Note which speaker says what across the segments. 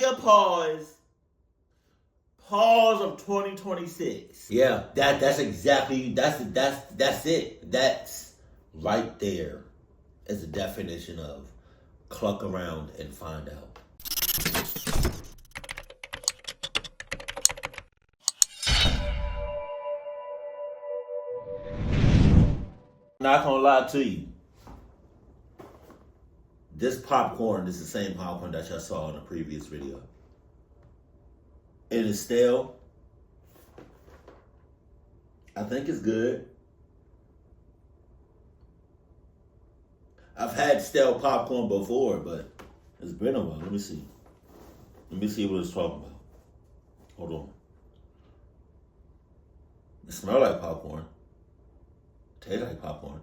Speaker 1: your pause. Pause of 2026.
Speaker 2: Yeah, that's exactly that's it. That's right there is the definition of cluck around and find out. Not gonna lie to you. This popcorn is the same popcorn that y'all saw in the previous video. It is stale. I think it's good. I've had stale popcorn before, but it's been a while. Let me see. Let me see what it's talking about. Hold on. It smells like popcorn. Tastes like popcorn.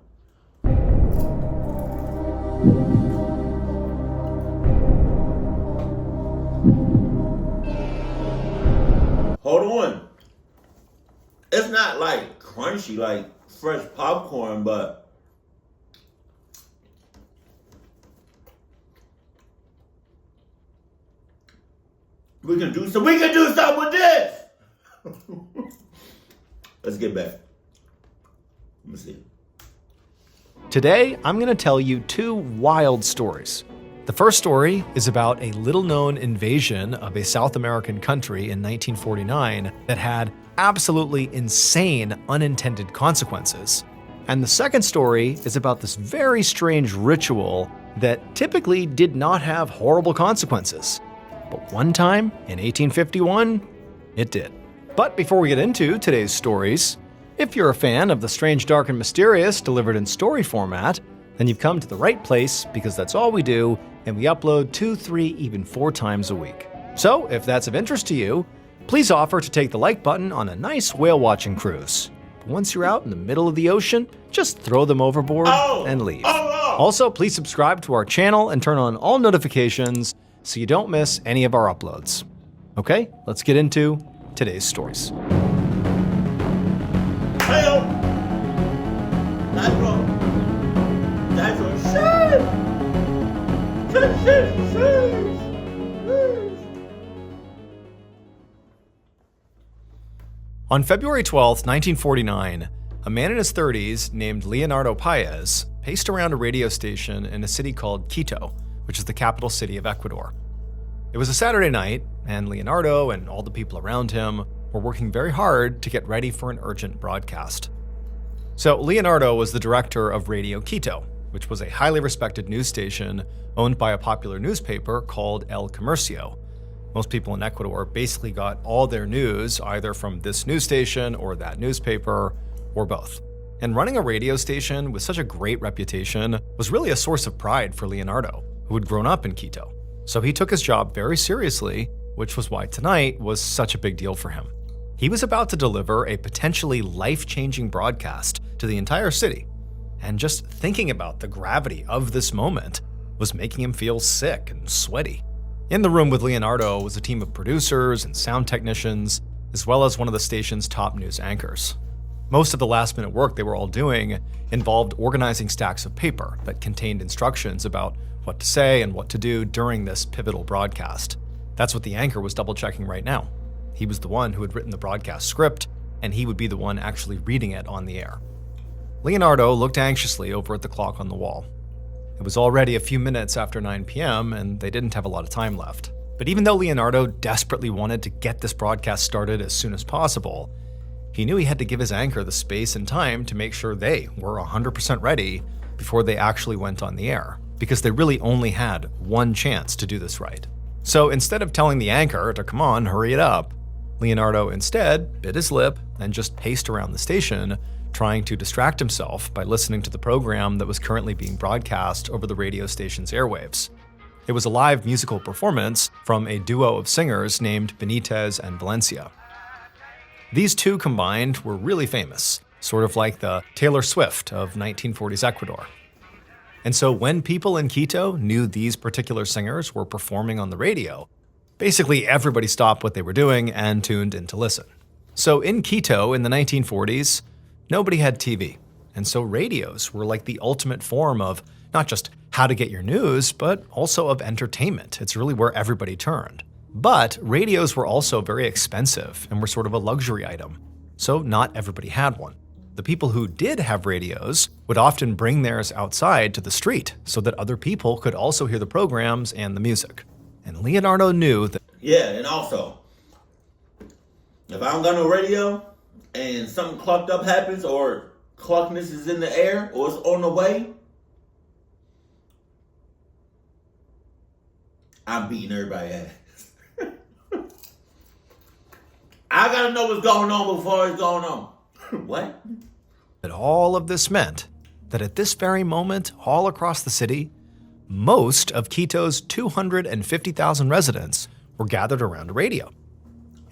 Speaker 2: Hold on. It's not like crunchy like fresh popcorn, but we can do something with this. Let's get back. Let me see.
Speaker 3: Today, I'm going to tell you two wild stories. The first story is about a little-known invasion of a South American country in 1949 that had absolutely insane unintended consequences. And the second story is about this very strange ritual that typically did not have horrible consequences. But one time, in 1851, it did. But before we get into today's stories, if you're a fan of the strange, dark, and mysterious delivered in story format, then you've come to the right place because that's all we do, and we upload 2, 3, even 4 times a week. So if that's of interest to you, please offer to take the like button on a nice whale watching cruise. But once you're out in the middle of the ocean, just throw them overboard and leave. Also, please subscribe to our channel and turn on all notifications so you don't miss any of our uploads. Okay, let's get into today's stories.
Speaker 1: Hello.
Speaker 3: On February 12th, 1949, a man in his 30s named Leonardo Paez paced around a radio station in a city called Quito, which is the capital city of Ecuador. It was a Saturday night, and Leonardo and all the people around him were working very hard to get ready for an urgent broadcast. So Leonardo was the director of Radio Quito, which was a highly respected news station owned by a popular newspaper called El Comercio. Most people in Ecuador basically got all their news either from this news station or that newspaper, or both. And running a radio station with such a great reputation was really a source of pride for Leonardo, who had grown up in Quito. So he took his job very seriously, which was why tonight was such a big deal for him. He was about to deliver a potentially life-changing broadcast to the entire city. And just thinking about the gravity of this moment was making him feel sick and sweaty. In the room with Leonardo was a team of producers and sound technicians, as well as one of the station's top news anchors. Most of the last-minute work they were all doing involved organizing stacks of paper that contained instructions about what to say and what to do during this pivotal broadcast. That's what the anchor was double-checking right now. He was the one who had written the broadcast script, and he would be the one actually reading it on the air. Leonardo looked anxiously over at the clock on the wall. It was already a few minutes after 9 p.m., and they didn't have a lot of time left. But even though Leonardo desperately wanted to get this broadcast started as soon as possible, he knew he had to give his anchor the space and time to make sure they were 100% ready before they actually went on the air, because they really only had one chance to do this right. So instead of telling the anchor to come on, hurry it up, Leonardo instead bit his lip and just paced around the station, trying to distract himself by listening to the program that was currently being broadcast over the radio station's airwaves. It was a live musical performance from a duo of singers named Benitez and Valencia. These two combined were really famous, sort of like the Taylor Swift of 1940s Ecuador. And so when people in Quito knew these particular singers were performing on the radio, basically everybody stopped what they were doing and tuned in to listen. So in Quito in the 1940s, nobody had TV, and so radios were like the ultimate form of not just how to get your news, but also of entertainment. It's really where everybody turned. But radios were also very expensive and were sort of a luxury item, so not everybody had one. The people who did have radios would often bring theirs outside to the street so that other people could also hear the programs and the music. And Leonardo knew that.
Speaker 1: Yeah, and also, if I don't got no radio and something clucked up happens or cluckness is in the air or it's on the way, I'm beating everybody's ass. I gotta know what's going on before it's going on. What?
Speaker 3: That all of this meant that at this very moment, all across the city, most of Quito's 250,000 residents were gathered around a radio.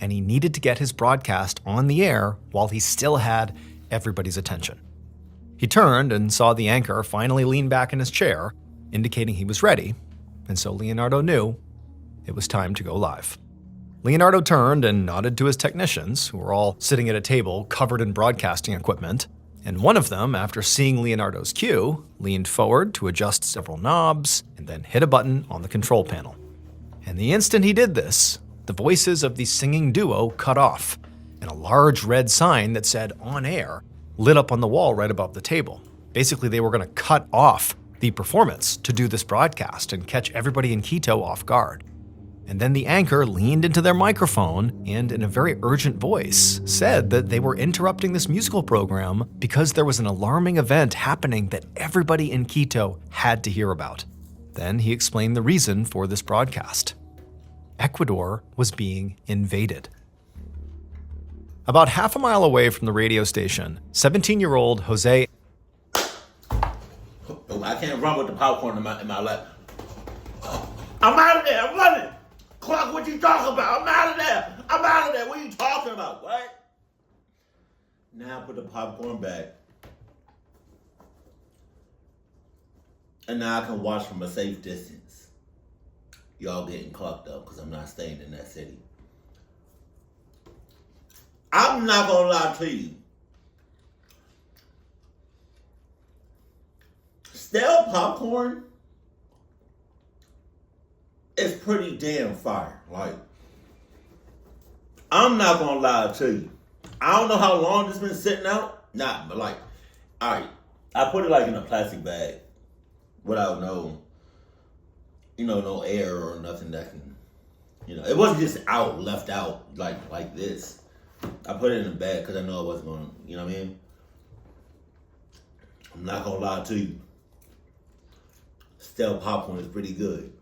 Speaker 3: And he needed to get his broadcast on the air while he still had everybody's attention. He turned and saw the anchor finally lean back in his chair, indicating he was ready, and so Leonardo knew it was time to go live. Leonardo turned and nodded to his technicians, who were all sitting at a table covered in broadcasting equipment, and one of them, after seeing Leonardo's cue, leaned forward to adjust several knobs and then hit a button on the control panel. And the instant he did this, the voices of the singing duo cut off, and a large red sign that said "On Air" lit up on the wall right above the table. Basically, they were going to cut off the performance to do this broadcast and catch everybody in Quito off guard. And then the anchor leaned into their microphone and, in a very urgent voice, said that they were interrupting this musical program because there was an alarming event happening that everybody in Quito had to hear about. Then he explained the reason for this broadcast. Ecuador was being invaded. About half a mile away from the radio station, 17-year-old Jose.
Speaker 1: I can't run with the popcorn in my lap. I'm out of there. I'm running. Clark, what you talking about? I'm out of there. I'm out of there. What are you talking about? What? Now put the popcorn back. And now I can watch from a safe distance. Y'all getting clocked up because I'm not staying in that city. I'm not going to lie to you. Stale popcorn is pretty damn fire. Like, I'm not gonna lie to you. I don't know how long it's been sitting out. But like, all right, I put it like in a plastic bag without no air or nothing that can, it wasn't just left out like this. I put it in a bag because I know I wasn't gonna, you know what I mean? I'm not gonna lie to you. Stale popcorn is pretty good.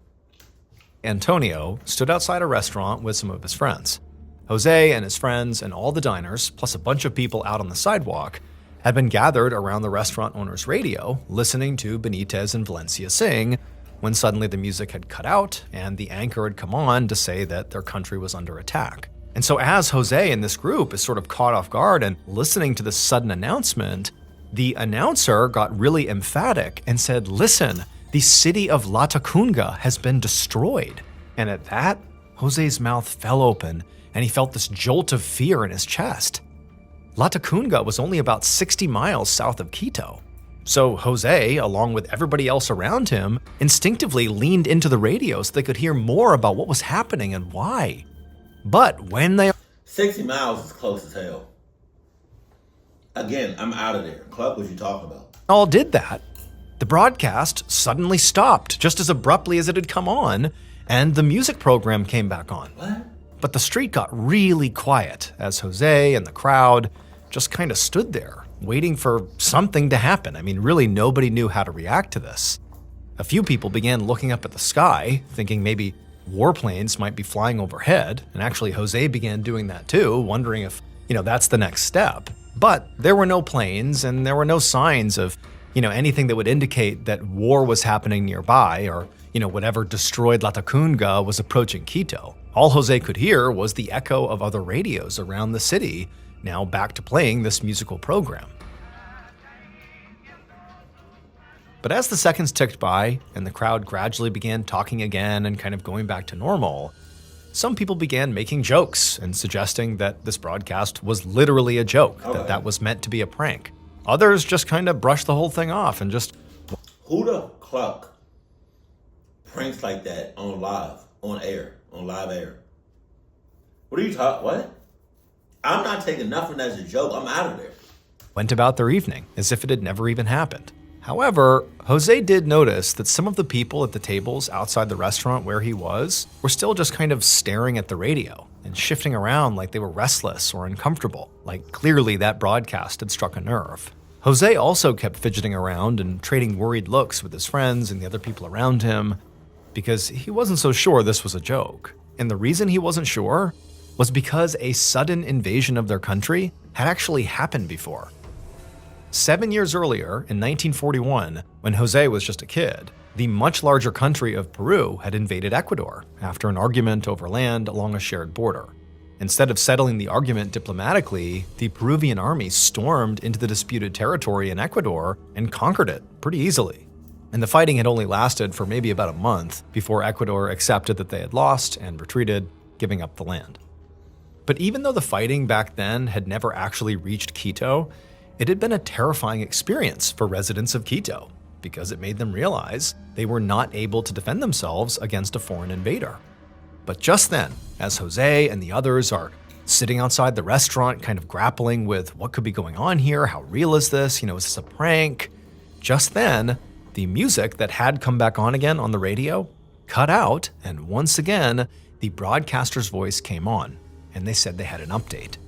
Speaker 3: Antonio stood outside a restaurant with some of his friends. Jose and his friends and all the diners, plus a bunch of people out on the sidewalk, had been gathered around the restaurant owner's radio, listening to Benitez and Valencia sing, when suddenly the music had cut out and the anchor had come on to say that their country was under attack. And so as Jose and this group is sort of caught off guard and listening to this sudden announcement, the announcer got really emphatic and said, "Listen, the city of Latacunga has been destroyed." And at that, Jose's mouth fell open and he felt this jolt of fear in his chest. Latacunga was only about 60 miles south of Quito. So Jose, along with everybody else around him, instinctively leaned into the radio so they could hear more about what was happening and why. But when they...
Speaker 1: 60 miles is close as hell. Again, I'm out of there. Clark, what you talking about?
Speaker 3: all did that, the broadcast suddenly stopped just as abruptly as it had come on, and the music program came back on.
Speaker 1: What?
Speaker 3: But the street got really quiet as Jose and the crowd just kind of stood there, waiting for something to happen. I mean, really nobody knew how to react to this. A few people began looking up at the sky, thinking maybe warplanes might be flying overhead, and actually Jose began doing that too, wondering if, that's the next step. But there were no planes, and there were no signs of, anything that would indicate that war was happening nearby, or, whatever destroyed Latacunga was approaching Quito. All Jose could hear was the echo of other radios around the city, now back to playing this musical program. But as the seconds ticked by and the crowd gradually began talking again and kind of going back to normal, some people began making jokes and suggesting that this broadcast was literally a joke, that was meant to be a prank. Others just kind of brushed the whole thing off and just...
Speaker 1: Who the fuck pranks like that on live air?
Speaker 2: What are you talking? What? I'm not taking nothing as a joke. I'm out of there.
Speaker 3: Went about their evening as if it had never even happened. However, Jose did notice that some of the people at the tables outside the restaurant where he was were still just kind of staring at the radio and shifting around like they were restless or uncomfortable, like clearly that broadcast had struck a nerve. Jose also kept fidgeting around and trading worried looks with his friends and the other people around him because he wasn't so sure this was a joke. And the reason he wasn't sure was because a sudden invasion of their country had actually happened before. 7 years earlier, in 1941, when Jose was just a kid, the much larger country of Peru had invaded Ecuador after an argument over land along a shared border. Instead of settling the argument diplomatically, the Peruvian army stormed into the disputed territory in Ecuador and conquered it pretty easily. And the fighting had only lasted for maybe about a month before Ecuador accepted that they had lost and retreated, giving up the land. But even though the fighting back then had never actually reached Quito, it had been a terrifying experience for residents of Quito because it made them realize they were not able to defend themselves against a foreign invader. But just then, as Jose and the others are sitting outside the restaurant kind of grappling with what could be going on here, how real is this, is this a prank? Just then, the music that had come back on again on the radio cut out, and once again, the broadcaster's voice came on, and they said they had an update.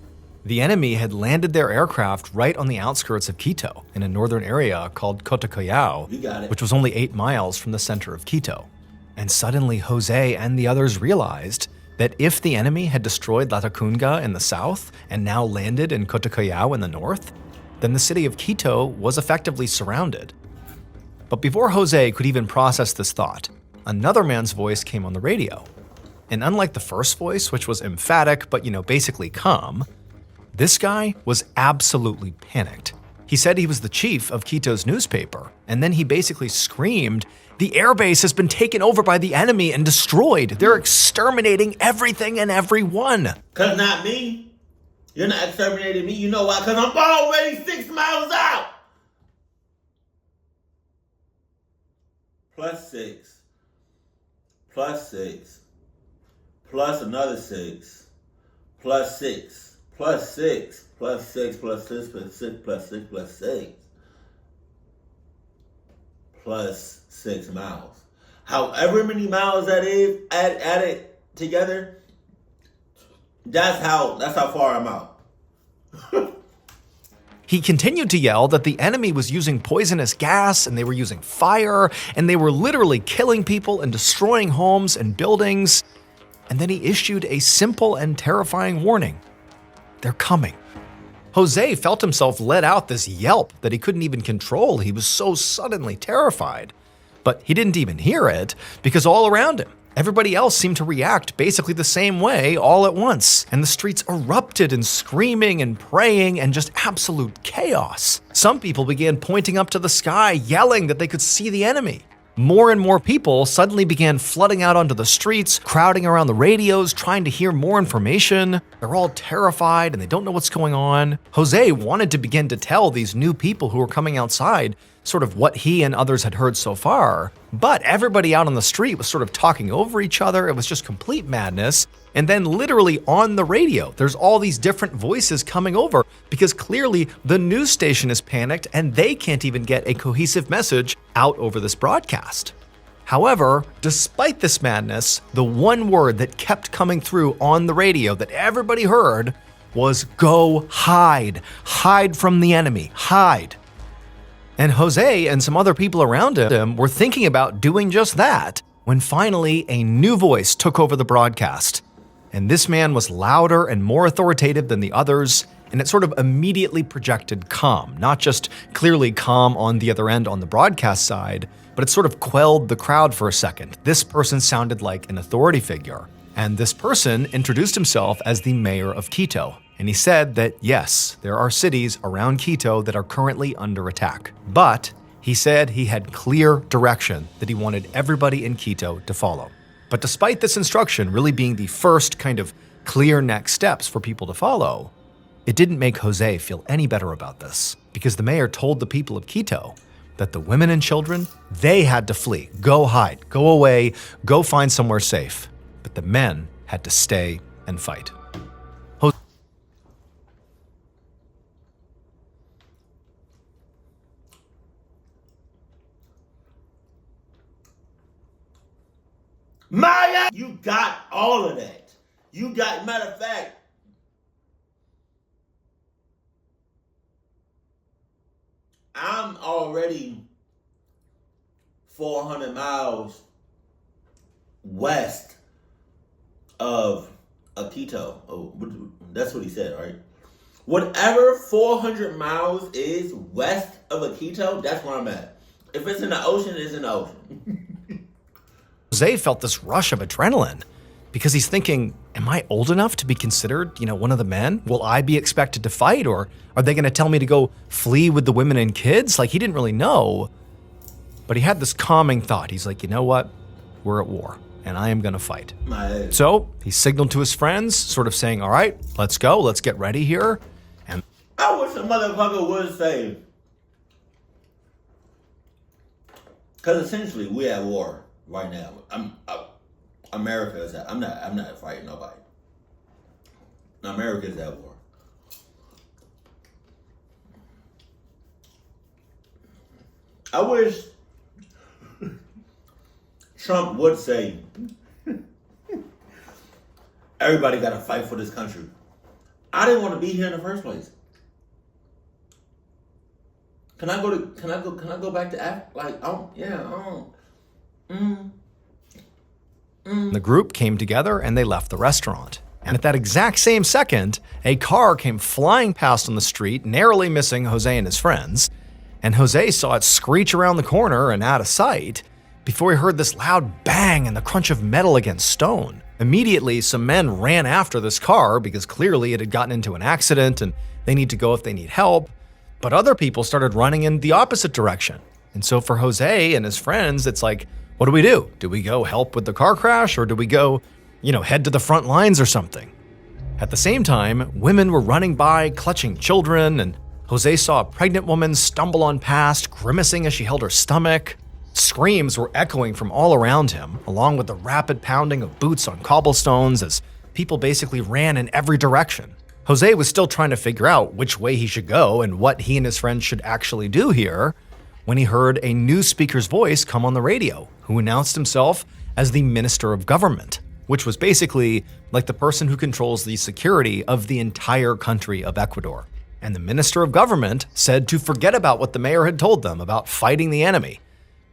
Speaker 3: The enemy had landed their aircraft right on the outskirts of Quito in a northern area called Cotocollao, which was only 8 miles from the center of Quito. And suddenly Jose and the others realized that if the enemy had destroyed Latacunga in the south and now landed in Cotocollao in the north, then the city of Quito was effectively surrounded. But before Jose could even process this thought, another man's voice came on the radio. And unlike the first voice, which was emphatic but, basically calm, this guy was absolutely panicked. He said he was the chief of Quito's newspaper, and then he basically screamed, "The airbase has been taken over by the enemy and destroyed. They're exterminating everything and everyone."
Speaker 2: Cause not me. You're not exterminating me. You know why? Cause I'm already 6 miles out. Plus 6. Plus 6. Plus another 6. Plus 6. Plus 6, plus 6, plus 6, plus 6, plus 6, plus 6. Plus 6 miles. However many miles that is, add it together, that's how far I'm out.
Speaker 3: He continued to yell that the enemy was using poisonous gas and they were using fire and they were literally killing people and destroying homes and buildings. And then he issued a simple and terrifying warning. They're coming. Jose felt himself let out this yelp that he couldn't even control. He was so suddenly terrified. But he didn't even hear it because all around him, everybody else seemed to react basically the same way all at once. And the streets erupted in screaming and praying and just absolute chaos. Some people began pointing up to the sky, yelling that they could see the enemy. More and more people suddenly began flooding out onto the streets, crowding around the radios, trying to hear more information. They're all terrified and they don't know what's going on. Jose wanted to begin to tell these new people who were coming outside sort of what he and others had heard so far, but everybody out on the street was sort of talking over each other. It was just complete madness. And then literally on the radio, there's all these different voices coming over because clearly the news station is panicked and they can't even get a cohesive message out over this broadcast. However, despite this madness, the one word that kept coming through on the radio that everybody heard was "Go hide. Hide from the enemy. Hide." And Jose and some other people around him were thinking about doing just that when finally a new voice took over the broadcast. And this man was louder and more authoritative than the others, and it sort of immediately projected calm, not just clearly calm on the other end on the broadcast side, but it sort of quelled the crowd for a second. This person sounded like an authority figure, and this person introduced himself as the mayor of Quito. And he said that yes, there are cities around Quito that are currently under attack. But he said he had clear direction that he wanted everybody in Quito to follow. But despite this instruction really being the first kind of clear next steps for people to follow, it didn't make Jose feel any better about this, because the mayor told the people of Quito that the women and children, they had to flee, go hide, go away, go find somewhere safe. But the men had to stay and fight.
Speaker 1: Maya, you got all of that. You got, matter of fact, I'm already 400 miles west of Quito. Oh, that's what he said, right? Whatever 400 miles is west of Quito, that's where I'm at. If it's in the ocean, it's in the ocean.
Speaker 3: Jose felt this rush of adrenaline because he's thinking, am I old enough to be considered, one of the men? Will I be expected to fight, or are they going to tell me to go flee with the women and kids? Like, he didn't really know, but he had this calming thought. He's like, you know what? We're at war, and I am going to fight. So he signaled to his friends, sort of saying, all right, let's go. Let's get ready here. And
Speaker 1: I wish a motherfucker would say, because essentially we're at war right now. America is at, I'm not fighting nobody. America is at war. I wish Trump would say, everybody got to fight for this country. I didn't want to be here in the first place. Can I go back to Africa? Like, oh yeah, oh.
Speaker 3: The group came together and they left the restaurant. And at that exact same second, a car came flying past on the street, narrowly missing Jose and his friends. And Jose saw it screech around the corner and out of sight before he heard this loud bang and the crunch of metal against stone. Immediately, some men ran after this car because clearly it had gotten into an accident and they need to go if they need help. But other people started running in the opposite direction. And so for Jose and his friends, it's like, what do we do? Do we go help with the car crash, or do we go, head to the front lines or something? At the same time, women were running by, clutching children, and Jose saw a pregnant woman stumble on past, grimacing as she held her stomach. Screams were echoing from all around him, along with the rapid pounding of boots on cobblestones as people basically ran in every direction. Jose was still trying to figure out which way he should go and what he and his friends should actually do here when he heard a news speaker's voice come on the radio, who announced himself as the Minister of Government, which was basically like the person who controls the security of the entire country of Ecuador. And the Minister of Government said to forget about what the mayor had told them about fighting the enemy,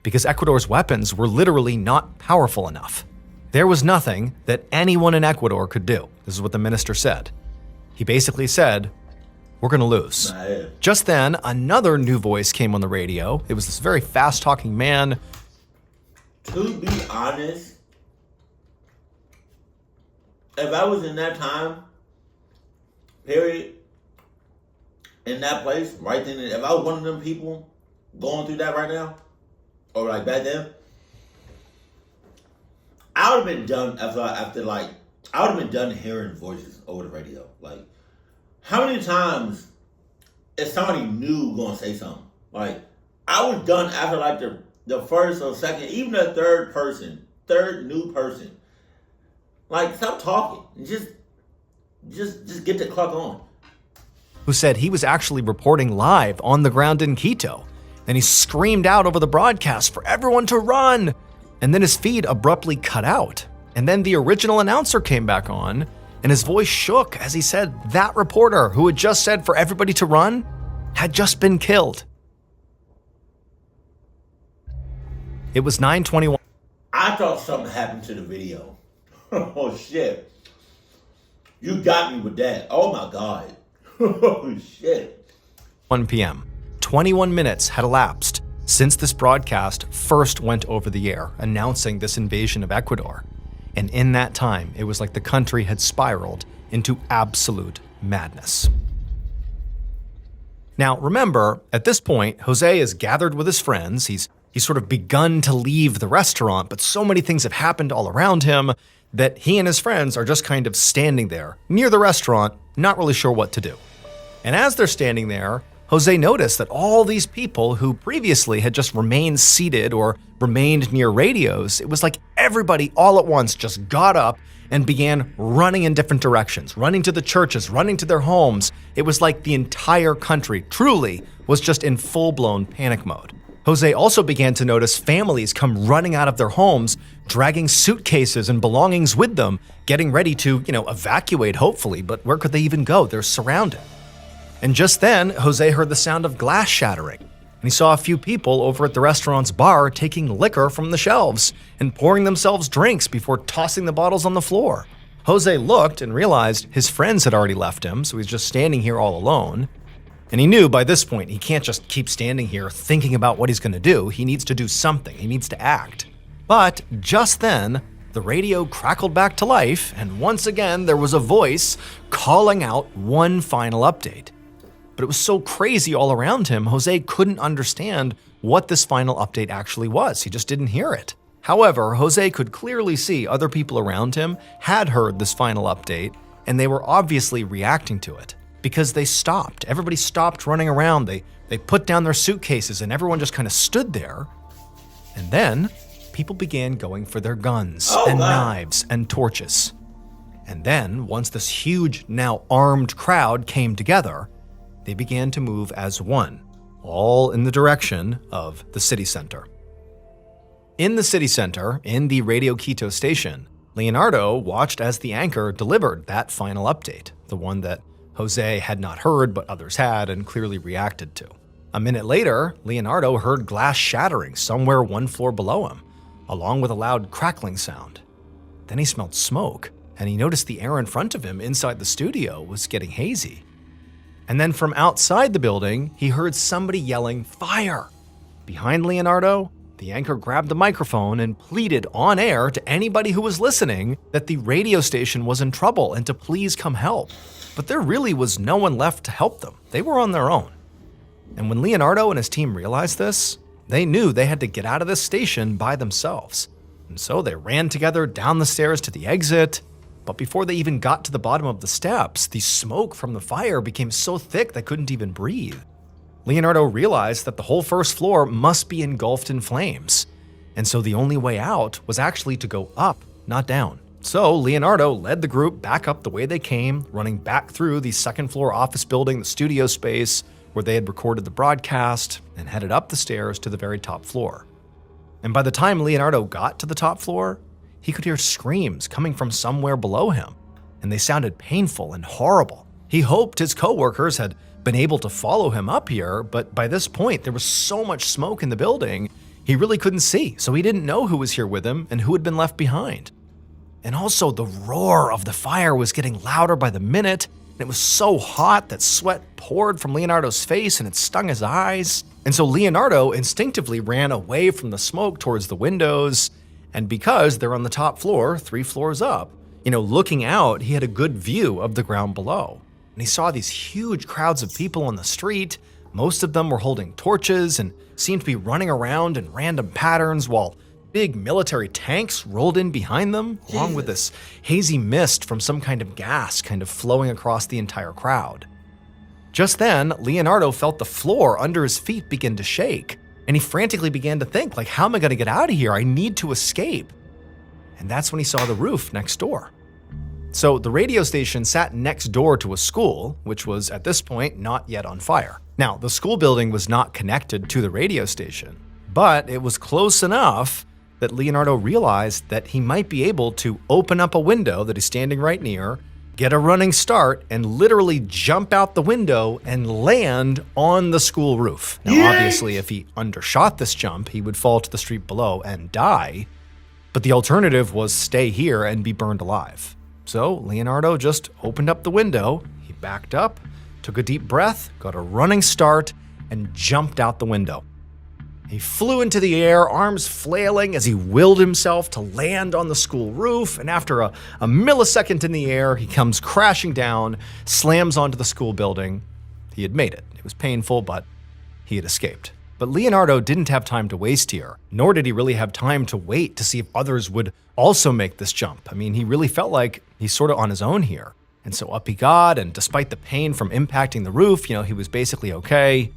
Speaker 3: because Ecuador's weapons were literally not powerful enough. There was nothing that anyone in Ecuador could do. This is what the minister said. He basically said, we're going to lose. Just then, another new voice came on the radio. It was this very fast-talking man.
Speaker 1: To be honest, if I was in that time, period, in that place, right then, if I was one of them people going through that right now, or like back then, I would have been done I would have been done hearing voices over the radio. Like, how many times is somebody new gonna say something? Like, I was done after like the first or second, even the third new person. Like, stop talking. Just get the clock on.
Speaker 3: Who said he was actually reporting live on the ground in Quito. And he screamed out over the broadcast for everyone to run. And then his feed abruptly cut out. And then the original announcer came back on, and his voice shook as he said that reporter who had just said for everybody to run had just been killed. It was 9:21.
Speaker 1: I thought something happened to the video. Oh shit. You got me with that. Oh my God. Oh shit.
Speaker 3: 1 p.m. 21 minutes had elapsed since this broadcast first went over the air, announcing this invasion of Ecuador. And in that time, it was like the country had spiraled into absolute madness. Now, remember, at this point, Jose is gathered with his friends. He's sort of begun to leave the restaurant, but so many things have happened all around him that he and his friends are just kind of standing there near the restaurant, not really sure what to do. And as they're standing there, Jose noticed that all these people who previously had just remained seated or remained near radios, it was like everybody all at once just got up and began running in different directions, running to the churches, running to their homes. It was like the entire country truly was just in full-blown panic mode. Jose also began to notice families come running out of their homes, dragging suitcases and belongings with them, getting ready to, evacuate hopefully, but where could they even go? They're surrounded. And just then, Jose heard the sound of glass shattering, and he saw a few people over at the restaurant's bar taking liquor from the shelves and pouring themselves drinks before tossing the bottles on the floor. Jose looked and realized his friends had already left him, so he's just standing here all alone. And he knew by this point he can't just keep standing here thinking about what he's going to do. He needs to do something. He needs to act. But just then, the radio crackled back to life, and once again there was a voice calling out one final update. But it was so crazy all around him, Jose couldn't understand what this final update actually was. He just didn't hear it. However, Jose could clearly see other people around him had heard this final update, and they were obviously reacting to it because they stopped. Everybody stopped running around. They put down their suitcases, and everyone just kind of stood there. And then people began going for their guns and knives and torches. And then, once this huge, now armed crowd came together, they began to move as one, all in the direction of the city center. In the city center, in the Radio Quito station, Leonardo watched as the anchor delivered that final update, the one that Jose had not heard but others had and clearly reacted to. A minute later, Leonardo heard glass shattering somewhere one floor below him, along with a loud crackling sound. Then he smelled smoke, and he noticed the air in front of him inside the studio was getting hazy. And then from outside the building, he heard somebody yelling, "Fire!" Behind Leonardo, the anchor grabbed the microphone and pleaded on air to anybody who was listening that the radio station was in trouble and to please come help. But there really was no one left to help them. They were on their own. And when Leonardo and his team realized this, they knew they had to get out of this station by themselves. And so they ran together down the stairs to the exit. But before they even got to the bottom of the steps, the smoke from the fire became so thick they couldn't even breathe. Leonardo realized that the whole first floor must be engulfed in flames. And so the only way out was actually to go up, not down. So Leonardo led the group back up the way they came, running back through the second floor office building, the studio space where they had recorded the broadcast, and headed up the stairs to the very top floor. And by the time Leonardo got to the top floor, he could hear screams coming from somewhere below him, and they sounded painful and horrible. He hoped his coworkers had been able to follow him up here, but by this point there was so much smoke in the building, he really couldn't see, so he didn't know who was here with him and who had been left behind. And also the roar of the fire was getting louder by the minute, and it was so hot that sweat poured from Leonardo's face and it stung his eyes. And so Leonardo instinctively ran away from the smoke towards the windows, and because they're on the top floor, 3 floors up, looking out, he had a good view of the ground below. And he saw these huge crowds of people on the street. Most of them were holding torches and seemed to be running around in random patterns while big military tanks rolled in behind them, along with this hazy mist from some kind of gas kind of flowing across the entire crowd. Just then, Leonardo felt the floor under his feet begin to shake, and he frantically began to think, how am I going to get out of here? I need to escape. And that's when he saw the roof next door. So the radio station sat next door to a school, which was at this point not yet on fire. Now, the school building was not connected to the radio station, but it was close enough that Leonardo realized that he might be able to open up a window that he's standing right near, get a running start, and literally jump out the window and land on the school roof. Now, obviously, if he undershot this jump, he would fall to the street below and die, but the alternative was stay here and be burned alive. So Leonardo just opened up the window, he backed up, took a deep breath, got a running start, and jumped out the window. He flew into the air, arms flailing as he willed himself to land on the school roof, and after a millisecond in the air, he comes crashing down, slams onto the school building. He had made it. It was painful, but he had escaped. But Leonardo didn't have time to waste here, nor did he really have time to wait to see if others would also make this jump. I mean, he really felt like he's sort of on his own here. And so up he got, and despite the pain from impacting the roof, he was basically okay.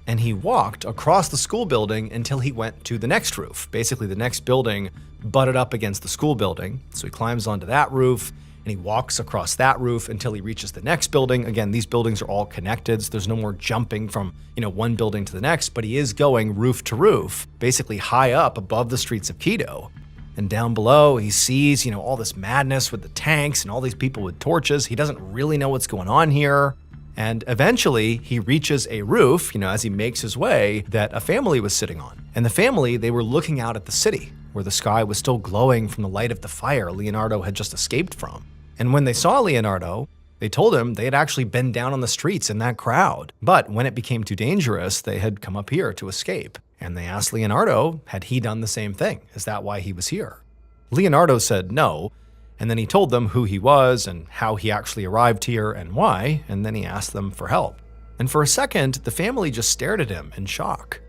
Speaker 3: And he walked across the school building until he went to the next roof. Basically, the next building butted up against the school building. So he climbs onto that roof, and he walks across that roof until he reaches the next building. Again, these buildings are all connected, so there's no more jumping from, one building to the next, but he is going roof to roof, basically high up above the streets of Quito. And down below, he sees, all this madness with the tanks and all these people with torches. He doesn't really know what's going on here. And eventually, he reaches a roof, as he makes his way, that a family was sitting on. And the family, they were looking out at the city, where the sky was still glowing from the light of the fire Leonardo had just escaped from. And when they saw Leonardo, they told him they had actually been down on the streets in that crowd. But when it became too dangerous, they had come up here to escape. And they asked Leonardo, had he done the same thing? Is that why he was here? Leonardo said no, and then he told them who he was and how he actually arrived here and why, and then he asked them for help. And for a second, the family just stared at him in shock.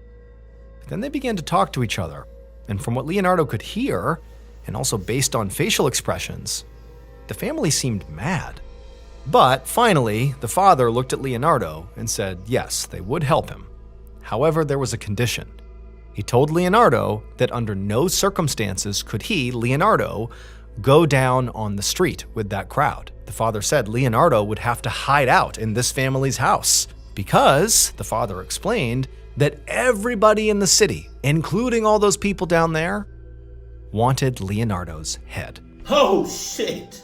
Speaker 3: But then they began to talk to each other, and from what Leonardo could hear, and also based on facial expressions, the family seemed mad. But finally, the father looked at Leonardo and said yes, they would help him. However, there was a condition. He told Leonardo that under no circumstances could he, Leonardo, go down on the street with that crowd. The father said Leonardo would have to hide out in this family's house because, the father explained, that everybody in the city, including all those people down there, wanted Leonardo's head.
Speaker 1: Oh, shit.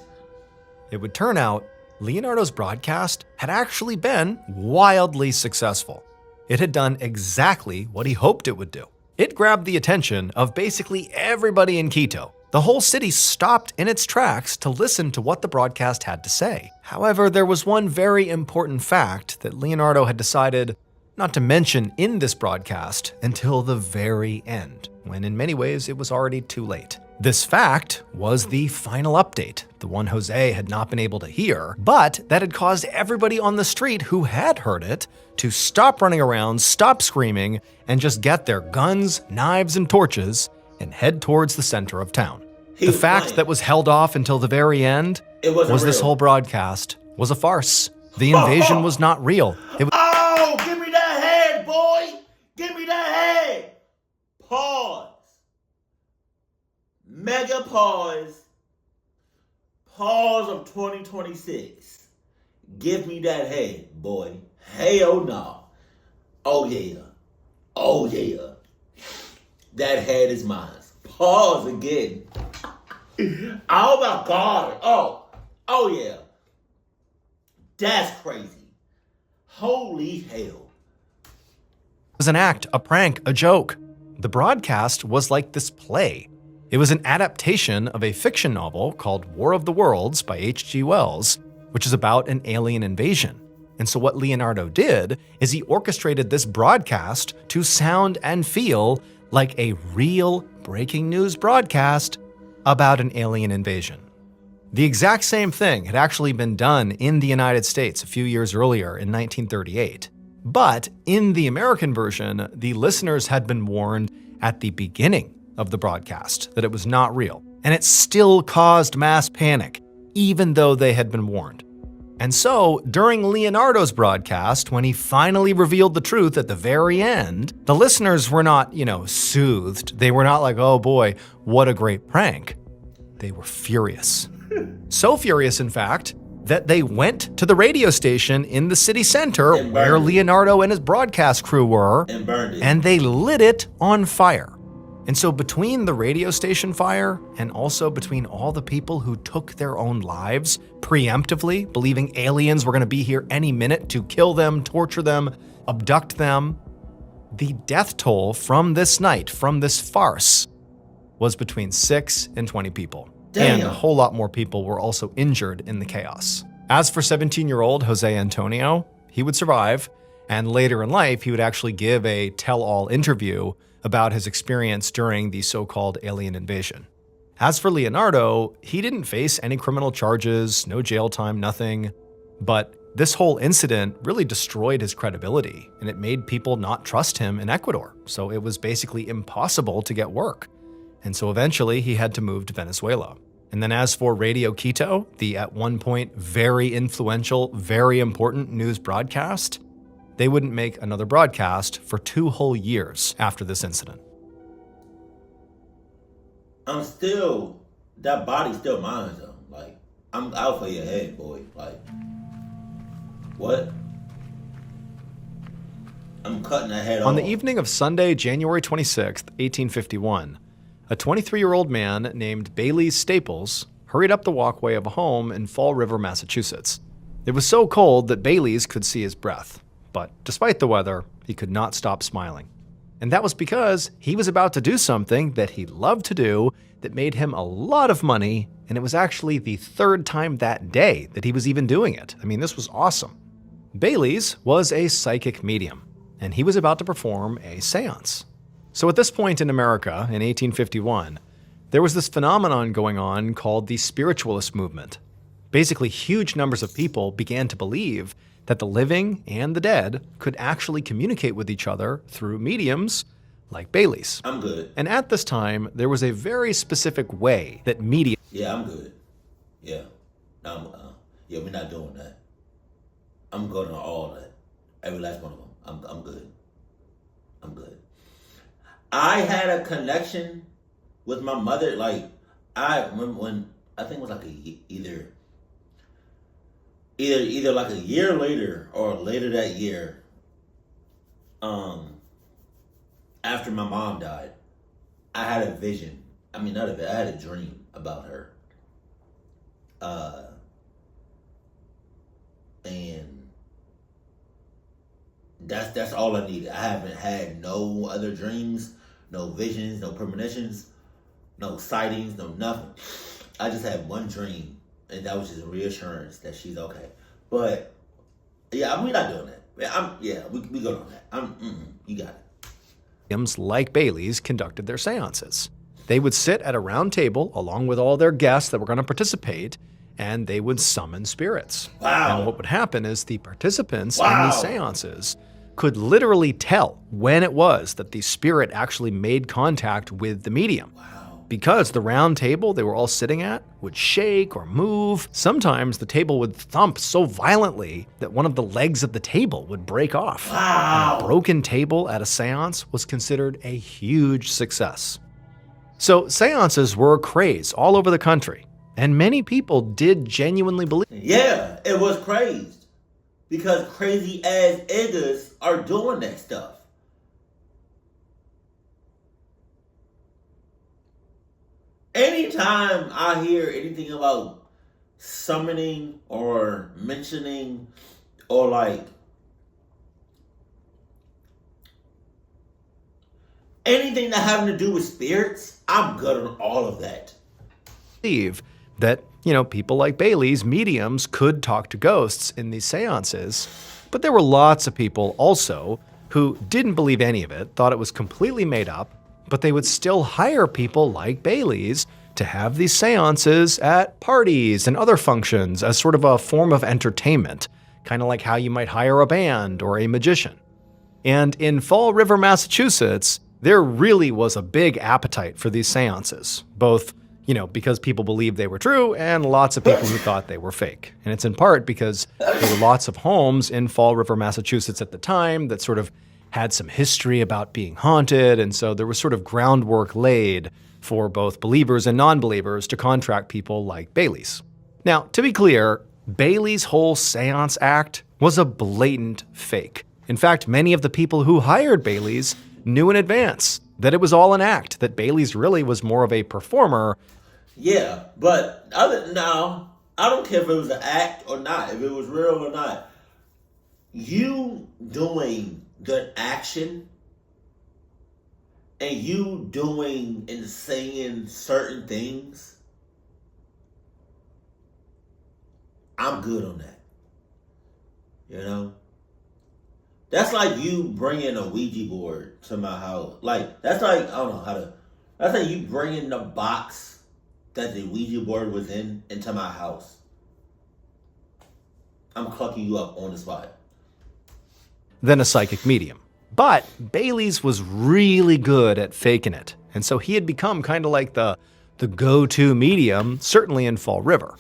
Speaker 3: It would turn out Leonardo's broadcast had actually been wildly successful. It had done exactly what he hoped it would do. It grabbed the attention of basically everybody in Quito. The whole city stopped in its tracks to listen to what the broadcast had to say. However, there was one very important fact that Leonardo had decided not to mention in this broadcast until the very end, when in many ways it was already too late. This fact was the final update, the one Jose had not been able to hear, but that had caused everybody on the street who had heard it to stop running around, stop screaming, and just get their guns, knives, and torches and head towards the center of town. The fact that was held off until the very end was this whole broadcast was a farce. The invasion was not real.
Speaker 1: Oh, give me that head, boy! Give me that head! Pause. Mega pause. Pause of 2026. Give me that head, boy. Hell no. Oh yeah. Oh yeah. That head is mine. Pause again. Oh my God. Oh yeah. That's crazy. Holy hell.
Speaker 3: It was an act, a prank, a joke. The broadcast was like this play. It was an adaptation of a fiction novel called War of the Worlds by H.G. Wells, which is about an alien invasion. And so what Leonardo did is he orchestrated this broadcast to sound and feel like a real breaking news broadcast about an alien invasion. The exact same thing had actually been done in the United States a few years earlier in 1938. But in the American version, the listeners had been warned at the beginning of the broadcast that it was not real. And it still caused mass panic, even though they had been warned. And so, during Leonardo's broadcast, when he finally revealed the truth at the very end, the listeners were not, soothed. They were not like, oh boy, what a great prank. They were furious. So furious, in fact, that they went to the radio station in the city center where Leonardo and his broadcast crew were, and they lit it on fire. And so between the radio station fire and also between all the people who took their own lives preemptively, believing aliens were going to be here any minute to kill them, torture them, abduct them, the death toll from this night, from this farce, was between 6 and 20 people.
Speaker 1: Damn.
Speaker 3: And a whole lot more people were also injured in the chaos. As for 17-year-old Jose Antonio, he would survive, and later in life, he would actually give a tell-all interview about his experience during the so-called alien invasion. As for Leonardo, he didn't face any criminal charges, no jail time, nothing. But this whole incident really destroyed his credibility, and it made people not trust him in Ecuador. So it was basically impossible to get work. And so eventually he had to move to Venezuela. And then as for Radio Quito, the at one point very influential, very important news broadcast, they wouldn't make another broadcast for 2 whole years after this incident.
Speaker 1: That body's still mine though. Like, I'm out for your head, boy. Like, what? I'm cutting that head off.
Speaker 3: On the evening of Sunday, January 26th, 1851, a 23-year-old man named Bailey's Staples hurried up the walkway of a home in Fall River, Massachusetts. It was so cold that Bailey's could see his breath, but despite the weather, he could not stop smiling. And that was because he was about to do something that he loved to do that made him a lot of money, and it was actually the third time that day that he was even doing it. I mean, this was awesome. Bailey's was a psychic medium, and he was about to perform a seance. So at this point in America, in 1851, there was this phenomenon going on called the spiritualist movement. Basically, huge numbers of people began to believe that the living and the dead could actually communicate with each other through mediums like Bailey's.
Speaker 2: I'm good.
Speaker 3: And at this time, there was a very specific way that mediums...
Speaker 2: Yeah, I'm good. Yeah. Yeah, we're not doing that. I'm good on all that. Every last one of them. I'm good. I'm good. I had a connection with my mother. Like, I remember when, I think it was like either like a year later or later that year, after my mom died, I had a vision. I mean, not a vision, I had a dream about her. And that's all I needed. I haven't had no other dreams, no visions, no premonitions, no sightings, no nothing. I just had one dream, and that was just a reassurance that she's okay. But yeah, we're not doing that. We good on that. You got it.
Speaker 3: Mediums like Bailey's conducted their seances. They would sit at a round table along with all their guests that were going to participate, and they would summon spirits.
Speaker 2: Wow.
Speaker 3: And what would happen is the participants in these seances could literally tell when it was that the spirit actually made contact with the medium.
Speaker 2: Wow.
Speaker 3: Because the round table they were all sitting at would shake or move. Sometimes the table would thump so violently that one of the legs of the table would break off.
Speaker 2: Wow.
Speaker 3: And a broken table at a seance was considered a huge success. So seances were a craze all over the country, and many people did genuinely believe.
Speaker 2: Yeah, it was crazed. Because crazy ass niggas are doing that stuff. Anytime I hear anything about summoning or mentioning or like anything that having to do with spirits, I'm good on all of that.
Speaker 3: Believe that, people like Bailey's mediums could talk to ghosts in these seances, but there were lots of people also who didn't believe any of it, thought it was completely made up, but they would still hire people like Bailey's to have these seances at parties and other functions as sort of a form of entertainment, kind of like how you might hire a band or a magician. And in Fall River, Massachusetts, there really was a big appetite for these seances, both because people believed they were true and lots of people who thought they were fake. And it's in part because there were lots of homes in Fall River, Massachusetts at the time that sort of had some history about being haunted, and so there was sort of groundwork laid for both believers and non-believers to contract people like Bailey's. Now, to be clear, Bailey's whole seance act was a blatant fake. In fact, many of the people who hired Bailey's knew in advance that it was all an act, that Bailey's really was more of a performer.
Speaker 2: Yeah, but now, I don't care if it was an act or not, if it was real or not. You doing the action and you doing and saying certain things, I'm good on that. That's like you bringing a Ouija board to my house. Like, that's like, I don't know how to, that's like you bringing the box that the Ouija board was into my house. I'm clucking you up on the spot.
Speaker 3: Than a psychic medium. But Bailey's was really good at faking it, and so he had become kind of like the go-to medium, certainly in Fall River,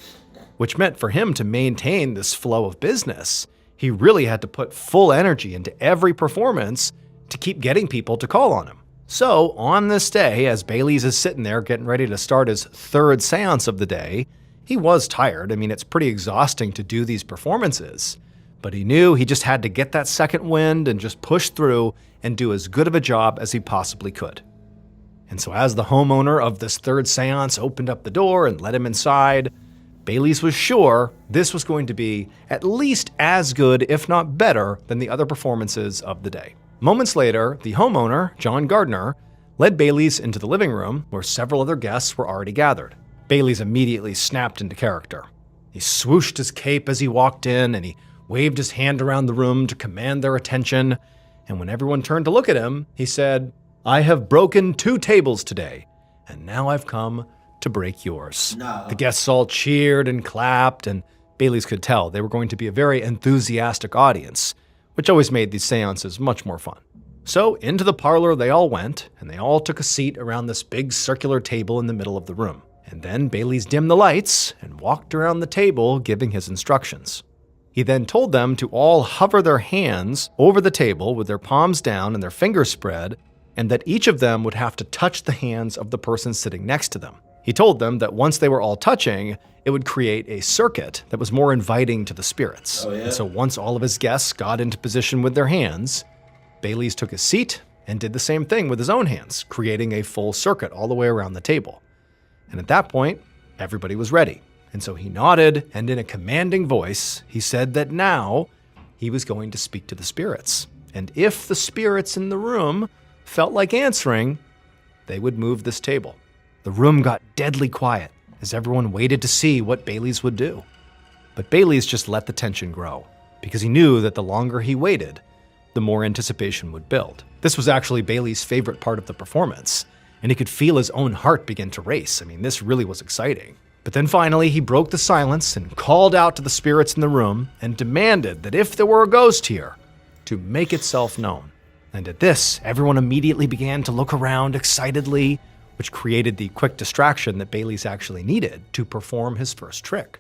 Speaker 3: which meant for him to maintain this flow of business, he really had to put full energy into every performance to keep getting people to call on him. So on this day, as Bailey's is sitting there getting ready to start his third seance of the day, he was tired. I mean, it's pretty exhausting to do these performances. But he knew he just had to get that second wind and just push through and do as good of a job as he possibly could. And so as the homeowner of this third seance opened up the door and let him inside, Bailey's was sure this was going to be at least as good, if not better, than the other performances of the day. Moments later, the homeowner, John Gardner, led Bailey's into the living room where several other guests were already gathered. Bailey's immediately snapped into character. He swooshed his cape as he walked in, and he waved his hand around the room to command their attention. And when everyone turned to look at him, he said, "I have broken 2 tables today, and now I've come to break yours."
Speaker 2: No.
Speaker 3: The guests all cheered and clapped, and Bailey's could tell they were going to be a very enthusiastic audience, which always made these seances much more fun. So into the parlor they all went, and they all took a seat around this big circular table in the middle of the room. And then Bailey's dimmed the lights and walked around the table giving his instructions. He then told them to all hover their hands over the table with their palms down and their fingers spread, and that each of them would have to touch the hands of the person sitting next to them. He told them that once they were all touching, it would create a circuit that was more inviting to the spirits.
Speaker 2: Oh, yeah?
Speaker 3: And so once all of his guests got into position with their hands, Bailey's took his seat and did the same thing with his own hands, creating a full circuit all the way around the table. And at that point, everybody was ready. And so he nodded, and in a commanding voice, he said that now he was going to speak to the spirits. And if the spirits in the room felt like answering, they would move this table. The room got deadly quiet as everyone waited to see what Bailey's would do. But Bailey's just let the tension grow, because he knew that the longer he waited, the more anticipation would build. This was actually Bailey's favorite part of the performance, and he could feel his own heart begin to race. I mean, this really was exciting. But then finally, he broke the silence and called out to the spirits in the room and demanded that if there were a ghost here, to make itself known. And at this, everyone immediately began to look around excitedly, which created the quick distraction that Bailey's actually needed to perform his first trick.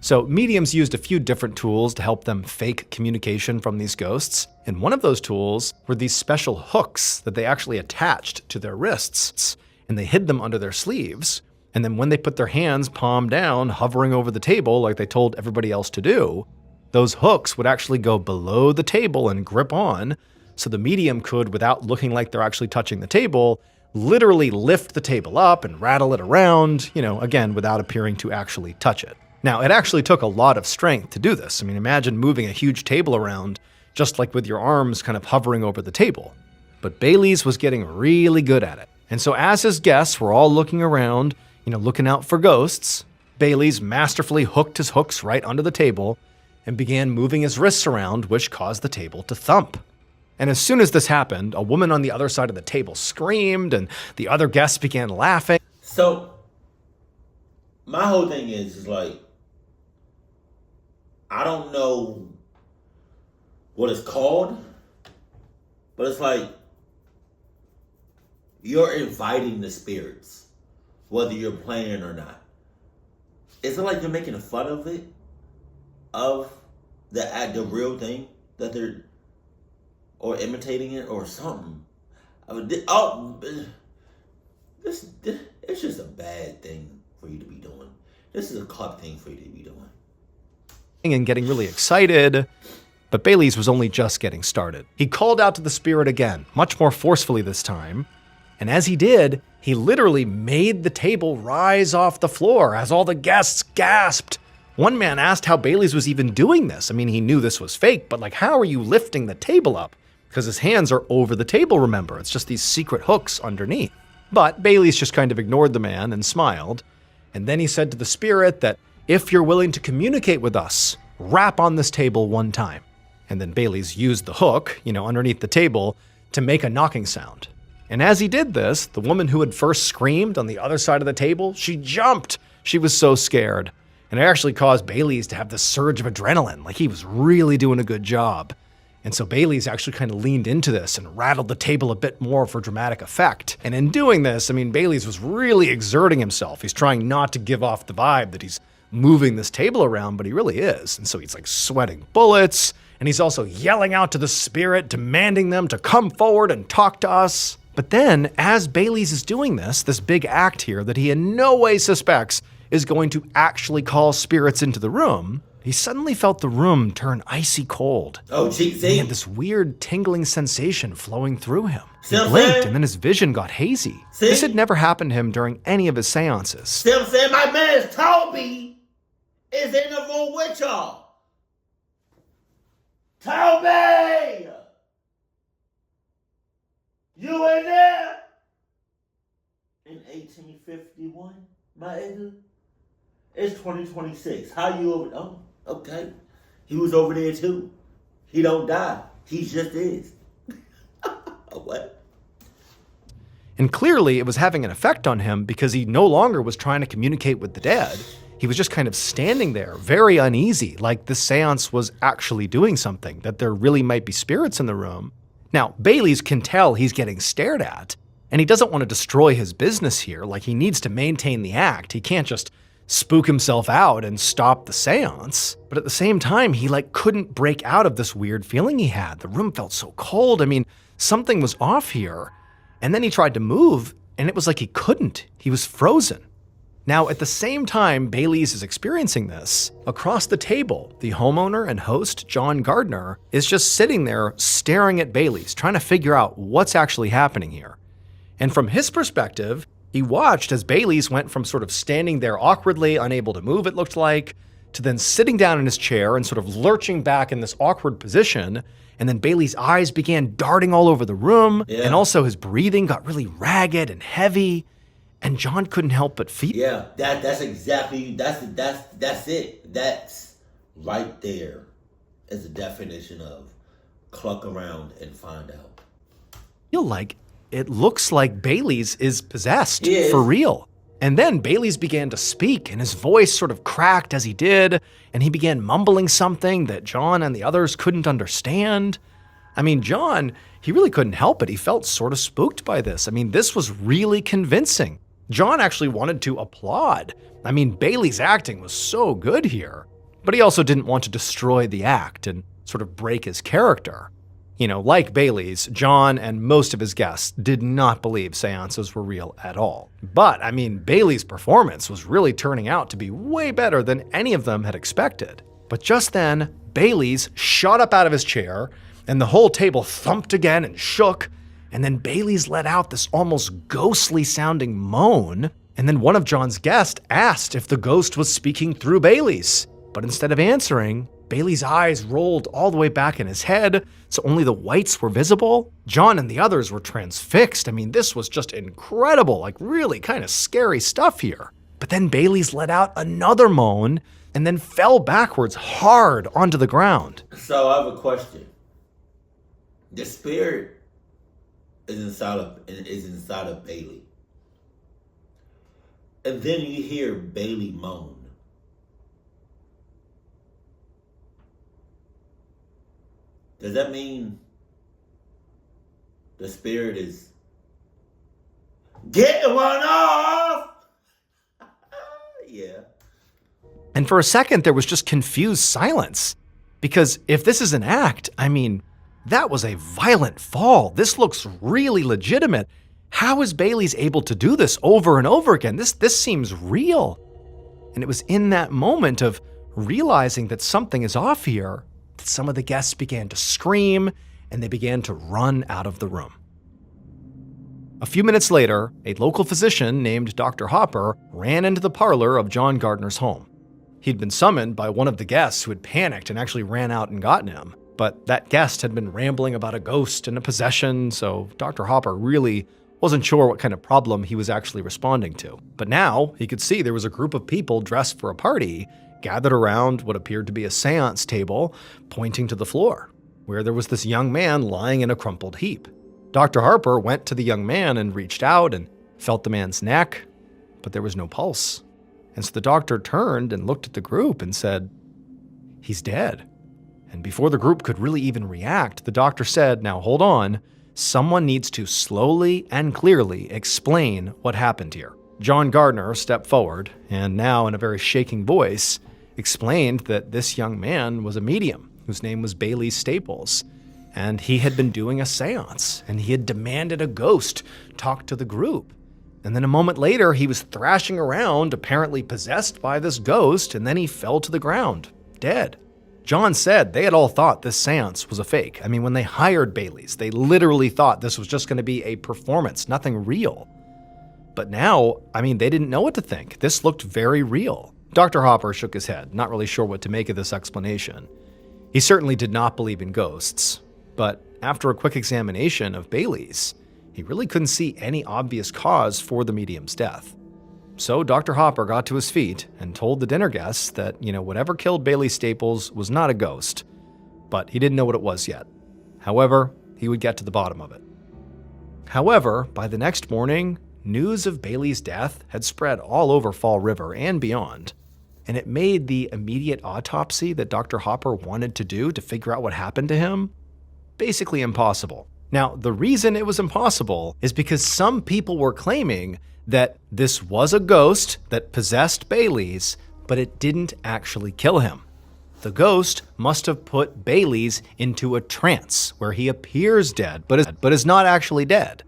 Speaker 3: So mediums used a few different tools to help them fake communication from these ghosts, and one of those tools were these special hooks that they actually attached to their wrists, and they hid them under their sleeves. And then when they put their hands palm down, hovering over the table like they told everybody else to do, those hooks would actually go below the table and grip on, so the medium could, without looking like they're actually touching the table, literally lift the table up and rattle it around, again, without appearing to actually touch it. Now, it actually took a lot of strength to do this. I mean, imagine moving a huge table around just like with your arms kind of hovering over the table. But Bailey's was getting really good at it. And so as his guests were all looking around, looking out for ghosts, Bailey's masterfully hooked his hooks right under the table and began moving his wrists around, which caused the table to thump. And as soon as this happened, a woman on the other side of the table screamed, and the other guests began laughing.
Speaker 2: So, my whole thing is like, I don't know what it's called, but it's like, you're inviting the spirits, whether you're playing or not. Is it like you're making fun of it? Of the real thing that they're, or imitating it or something? It's just a bad thing for you to be doing. This is a club thing for you to be doing.
Speaker 3: And getting really excited, but Bailey's was only just getting started. He called out to the spirit again, much more forcefully this time, and as he did, he literally made the table rise off the floor as all the guests gasped. One man asked how Bailey's was even doing this. I mean, he knew this was fake, but how are you lifting the table up? Because his hands are over the table, remember. It's just these secret hooks underneath. But Bailey's just kind of ignored the man and smiled. And then he said to the spirit that if you're willing to communicate with us, rap on this table one time. And then Bailey's used the hook, underneath the table to make a knocking sound. And as he did this, the woman who had first screamed on the other side of the table, she jumped. She was so scared. And it actually caused Bailey's to have this surge of adrenaline, like he was really doing a good job. And so Bailey's actually kind of leaned into this and rattled the table a bit more for dramatic effect. And in doing this, Bailey's was really exerting himself. He's trying not to give off the vibe that he's moving this table around, but he really is. And so he's sweating bullets, and he's also yelling out to the spirit, demanding them to come forward and talk to us. But then, as Bailey's is doing this big act here that he in no way suspects is going to actually call spirits into the room, he suddenly felt the room turn icy cold.
Speaker 2: Oh, gee,
Speaker 3: He
Speaker 2: see?
Speaker 3: had this weird tingling sensation flowing through him.
Speaker 2: See
Speaker 3: He
Speaker 2: what I'm
Speaker 3: blinked
Speaker 2: saying?
Speaker 3: and then his vision got hazy.
Speaker 2: See?
Speaker 3: This had never happened to him during any of his seances.
Speaker 2: See what I'm saying? My man Toby is in the room with y'all. Toby! You in there? In 1851, my nigga? It's 2026. How you over? Oh, okay. He was over there too. He don't die. He just is. What?
Speaker 3: And clearly it was having an effect on him because he no longer was trying to communicate with the dead. He was just kind of standing there, very uneasy, like this seance was actually doing something, that there really might be spirits in the room. Now, Bailey's can tell he's getting stared at, and he doesn't want to destroy his business here, like he needs to maintain the act. He can't just spook himself out and stop the seance. But at the same time, he couldn't break out of this weird feeling he had. The room felt so cold. I mean, something was off here. And then he tried to move, and it was like he couldn't. He was frozen. Now, at the same time Bailey's is experiencing this, across the table, the homeowner and host, John Gardner, is just sitting there staring at Bailey's, trying to figure out what's actually happening here. And from his perspective, he watched as Bailey's went from sort of standing there awkwardly, unable to move, it looked like, to then sitting down in his chair and sort of lurching back in this awkward position. And then Bailey's eyes began darting all over the room, and also his breathing got really ragged and heavy. And John couldn't help but feel.
Speaker 2: Yeah, that's exactly that's it. That's right there is the definition of cluck around and find out.
Speaker 3: Feel like it looks like Bailey's is possessed
Speaker 2: Yes.
Speaker 3: for real. And then Bailey's began to speak, and his voice sort of cracked as he did, and he began mumbling something that John and the others couldn't understand. I mean, John, he really couldn't help it. He felt sort of spooked by this. I mean, this was really convincing. John actually wanted to applaud. I mean, Bailey's acting was so good here, but he also didn't want to destroy the act and sort of break his character. You know, like Bailey's, John and most of his guests did not believe seances were real at all. But, I mean, Bailey's performance was really turning out to be way better than any of them had expected. But just then, Bailey's shot up out of his chair, and the whole table thumped again and shook, and then Bailey's let out this almost ghostly sounding moan, and then one of John's guests asked if the ghost was speaking through Bailey's. But instead of answering, Bailey's eyes rolled all the way back in his head, so only the whites were visible. John and the others were transfixed. I mean, this was just incredible, really kind of scary stuff here. But then Bailey's let out another moan and then fell backwards hard onto the ground.
Speaker 2: So I have a question. The spirit is inside of Bailey. And then you hear Bailey moan. Does that mean the spirit is getting one off? Yeah.
Speaker 3: And for a second, there was just confused silence. Because if this is an act, I mean, that was a violent fall. This looks really legitimate. How is Bailey's able to do this over and over again? This seems real. And it was in that moment of realizing that something is off here that some of the guests began to scream and they began to run out of the room. A few minutes later, a local physician named Dr. Hopper ran into the parlor of John Gardner's home. He'd been summoned by one of the guests who had panicked and actually ran out and gotten him. But that guest had been rambling about a ghost and a possession, so Dr. Hopper really wasn't sure what kind of problem he was actually responding to. But now he could see there was a group of people dressed for a party gathered around what appeared to be a seance table, pointing to the floor, where there was this young man lying in a crumpled heap. Dr. Harper went to the young man and reached out and felt the man's neck, but there was no pulse. And so the doctor turned and looked at the group and said, "He's dead." And before the group could really even react, the doctor said, "Now hold on, someone needs to slowly and clearly explain what happened here." John Gardner stepped forward and now in a very shaking voice explained that this young man was a medium whose name was Bailey Staples, and he had been doing a seance, and he had demanded a ghost talk to the group. And then a moment later, he was thrashing around, apparently possessed by this ghost, and then he fell to the ground. dead. John said they had all thought this seance was a fake. I mean, when they hired Bailey's, they literally thought this was just going to be a performance, nothing real. But now, I mean, they didn't know what to think. This looked very real. Dr. Hopper shook his head, not really sure what to make of this explanation. He certainly did not believe in ghosts, but after a quick examination of Bailey's, he really couldn't see any obvious cause for the medium's death. So Dr. Hopper got to his feet and told the dinner guests that, whatever killed Bailey Staples was not a ghost, but he didn't know what it was yet. However, he would get to the bottom of it. However, by the next morning, news of Bailey's death had spread all over Fall River and beyond, and it made the immediate autopsy that Dr. Hopper wanted to do to figure out what happened to him basically impossible. Now, the reason it was impossible is because some people were claiming that this was a ghost that possessed Bailey's, but it didn't actually kill him. The ghost must have put Bailey's into a trance where he appears dead, but is not actually dead.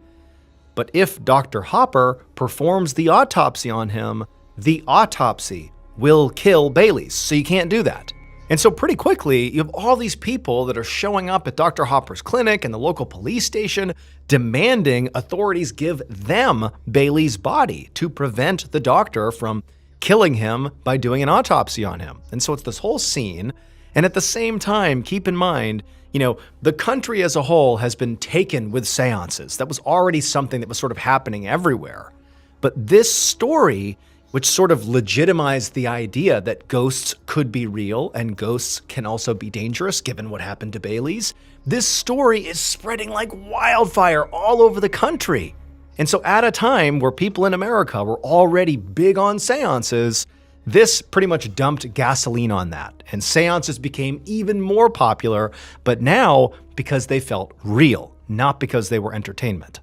Speaker 3: But if Dr. Hopper performs the autopsy on him, the autopsy will kill Bailey's, so you can't do that. And so pretty quickly, you have all these people that are showing up at Dr. Hopper's clinic and the local police station demanding authorities give them Bailey's body to prevent the doctor from killing him by doing an autopsy on him. And so it's this whole scene. And at the same time, keep in mind, the country as a whole has been taken with seances. That was already something that was sort of happening everywhere. But this story, which sort of legitimized the idea that ghosts could be real and ghosts can also be dangerous given what happened to Bailey's, this story is spreading like wildfire all over the country. And so at a time where people in America were already big on seances, this pretty much dumped gasoline on that. And seances became even more popular, but now because they felt real, not because they were entertainment.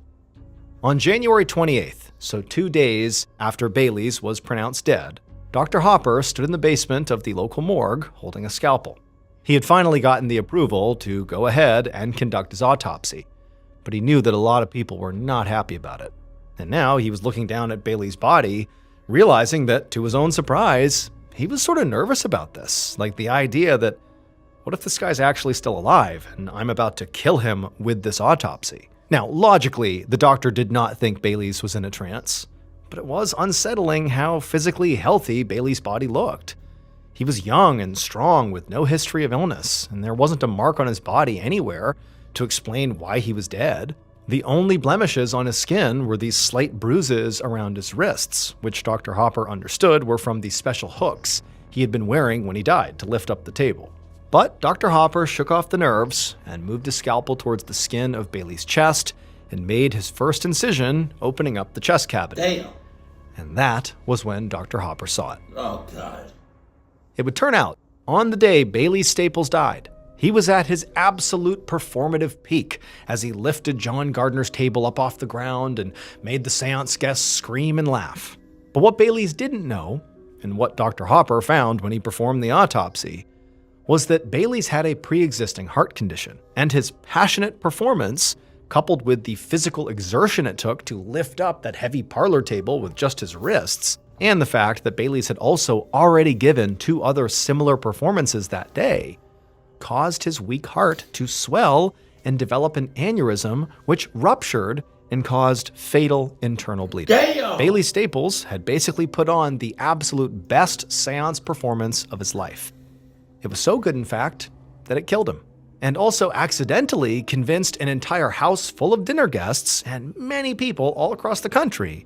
Speaker 3: On January 28th, so 2 days after Bailey's was pronounced dead, Dr. Hopper stood in the basement of the local morgue holding a scalpel. He had finally gotten the approval to go ahead and conduct his autopsy, but he knew that a lot of people were not happy about it. And now he was looking down at Bailey's body, realizing that, to his own surprise, he was sort of nervous about this. Like the idea that, what if this guy's actually still alive and I'm about to kill him with this autopsy? Now, logically, the doctor did not think Bailey's was in a trance, but it was unsettling how physically healthy Bailey's body looked. He was young and strong with no history of illness, and there wasn't a mark on his body anywhere to explain why he was dead. The only blemishes on his skin were these slight bruises around his wrists, which Dr. Hopper understood were from the special hooks he had been wearing when he died to lift up the table. But Dr. Hopper shook off the nerves and moved his scalpel towards the skin of Bailey's chest and made his first incision, opening up the chest cavity.
Speaker 1: Damn.
Speaker 3: And that was when Dr. Hopper saw it.
Speaker 1: Oh, God.
Speaker 3: It would turn out, on the day Bailey Staples died, he was at his absolute performative peak as he lifted John Gardner's table up off the ground and made the seance guests scream and laugh. But what Bailey's didn't know, and what Dr. Hopper found when he performed the autopsy, was that Bailey's had a pre-existing heart condition, and his passionate performance, coupled with the physical exertion it took to lift up that heavy parlor table with just his wrists, and the fact that Bailey's had also already given 2 other similar performances that day, caused his weak heart to swell and develop an aneurysm which ruptured and caused fatal internal bleeding.
Speaker 1: Damn!
Speaker 3: Bailey Staples had basically put on the absolute best seance performance of his life. It was so good, in fact, that it killed him, and also accidentally convinced an entire house full of dinner guests and many people all across the country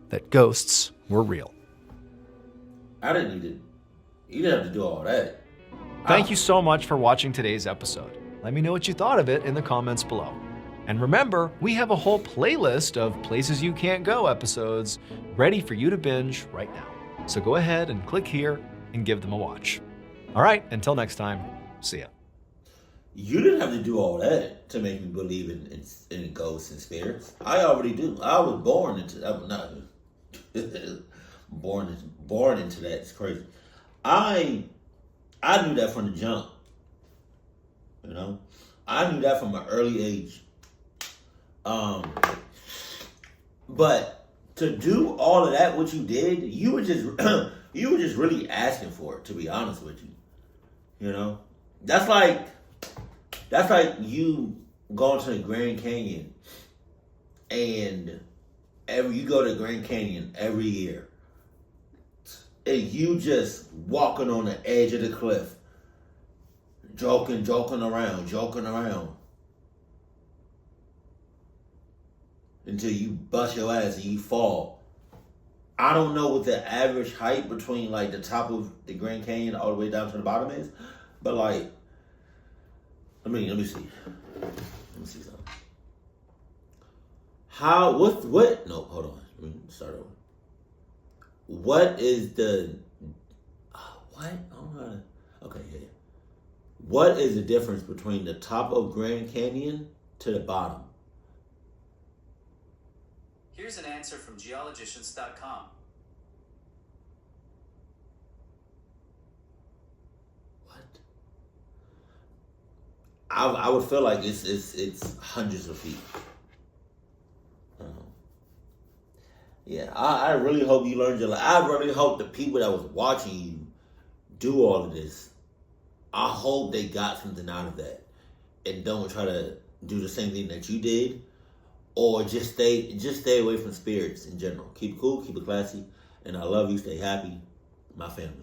Speaker 3: that ghosts were real.
Speaker 1: I didn't need it. You didn't have to do all that.
Speaker 3: Thank you so much for watching today's episode. Let me know what you thought of it in the comments below. And remember, we have a whole playlist of Places You Can't Go episodes ready for you to binge right now. So go ahead and click here and give them a watch. All right, until next time, see ya.
Speaker 1: You didn't have to do all that to make me believe in ghosts and spirits. I already do. I was born into born into that. It's crazy. I knew that from the jump. I knew that from an early age. But to do all of that, what you did, you were just really asking for it, to be honest with you.
Speaker 2: You know, that's like you going to the Grand Canyon, and you go to the Grand Canyon every year, and you just walking on the edge of the cliff, joking around, until you bust your ass and you fall. I don't know what the average height between like the top of the Grand Canyon all the way down to the bottom is, but like, let me see. Let me see something. No, hold on. Let me start over. What is the, what? I don't know how to, okay, yeah. What is the difference between the top of Grand Canyon to the bottom?
Speaker 4: Here's an answer from geologicians.com.
Speaker 2: What? I would feel like it's hundreds of feet. Yeah, I really hope you learned your lesson. I really hope the people that was watching you do all of this, I hope they got something out of that and don't try to do the same thing that you did, or just stay away from spirits in general. Keep it cool, keep it classy, and I love you. Stay happy, my family.